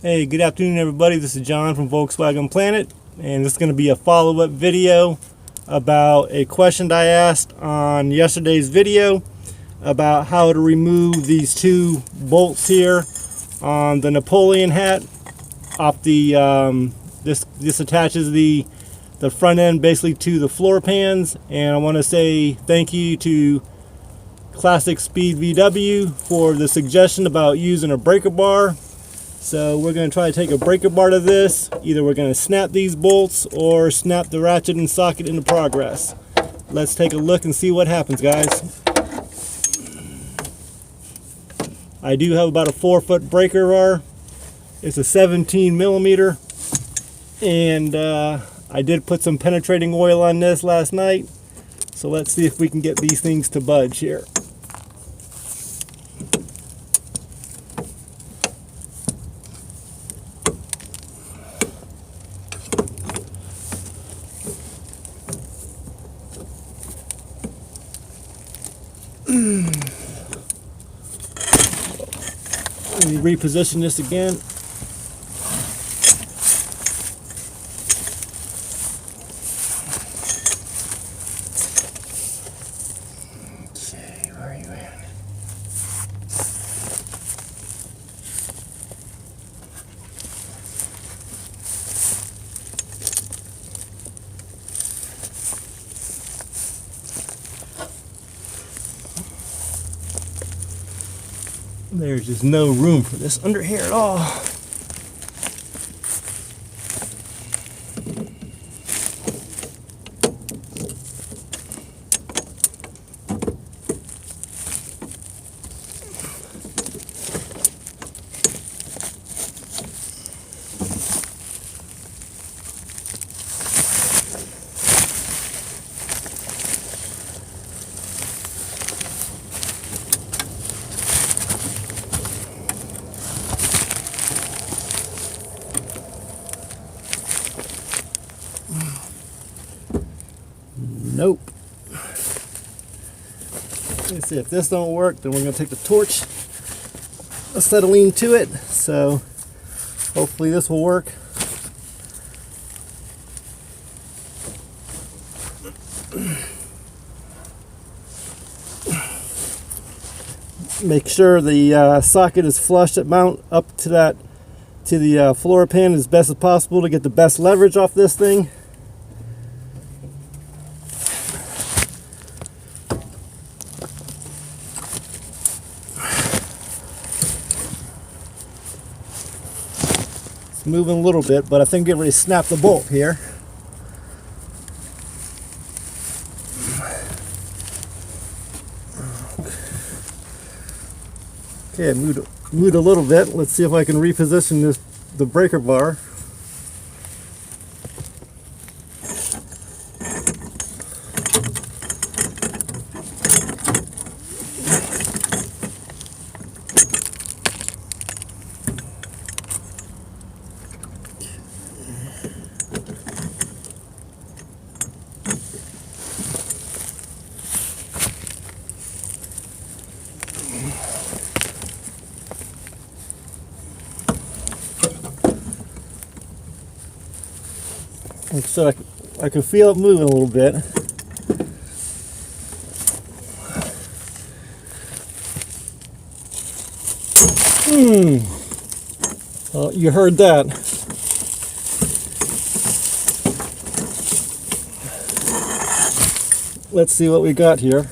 Hey, good afternoon everybody. This is John from Volkswagen Planet, and this is going to be a follow-up video about a question I asked on yesterday's video about how to remove these two bolts here on the Napoleon hat off the this attaches the front end basically to the floor pans. And I want to say thank you to Classic Speed VW for the suggestion about using a breaker bar. So we're going to try to take a breaker bar to this. Either we're going to snap these bolts or snap the ratchet and socket into progress. Let's take a look and see what happens, guys. I do have about a 4-foot breaker bar. It's a 17 millimeter, and I did put some penetrating oil on this last night. So let's see if we can get these things to budge here. Let me reposition this again. Okay, where are you at? There's just no room for this under here at all. Nope. Let's see, if this don't work, then we're going to take the torch, acetylene to it. So hopefully this will work. Make sure the socket is flush at mount up to the floor pan as best as possible to get the best leverage off this thing. Moving a little bit, but I think I'm getting ready to snap the bolt here. Okay, I moved a little bit. Let's see if I can reposition the breaker bar. So I can feel it moving a little bit. Well, you heard that. Let's see what we got here.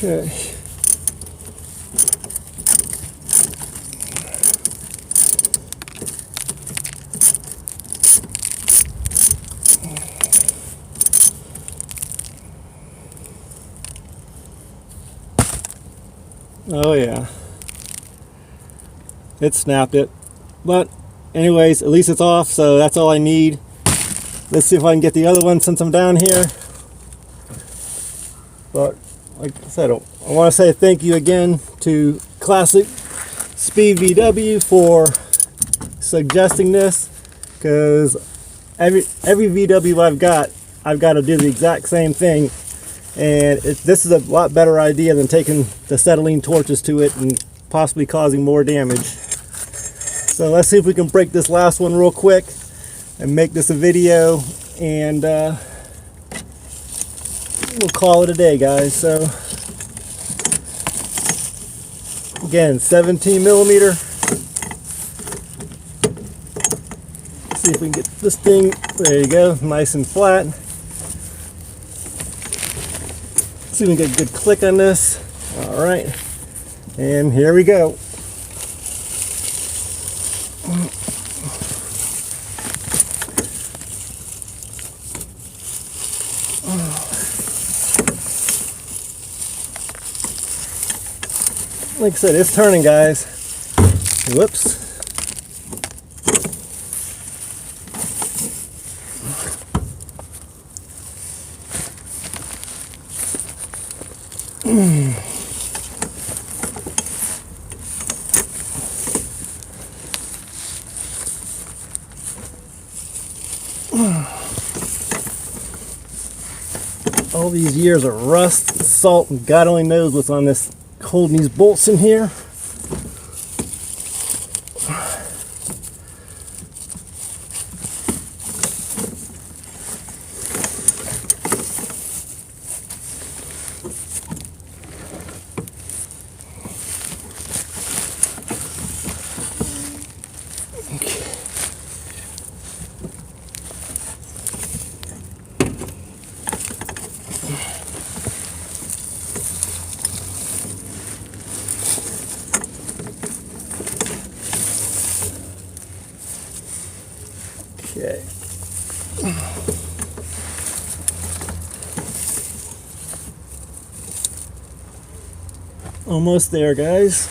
Okay. Oh yeah. It snapped it. But anyways, at least it's off, so that's all I need. Let's see if I can get the other one since I'm down here. But like I said, I want to say thank you again to Classic Speed VW for suggesting this, because every VW I've got to do the exact same thing, and this is a lot better idea than taking the acetylene torches to it and possibly causing more damage. So let's see if we can break this last one real quick and make this a video, and we'll call it a day, guys. So again, 17 millimeter. Let's see if we can get this thing, there you go, nice and flat. Let's see if we can get a good click on this. All right, and here we go. Like I said, it's turning, guys. Whoops. All these years of rust, salt, and God only knows what's on this, holding these bolts in here. Okay. Almost there, guys.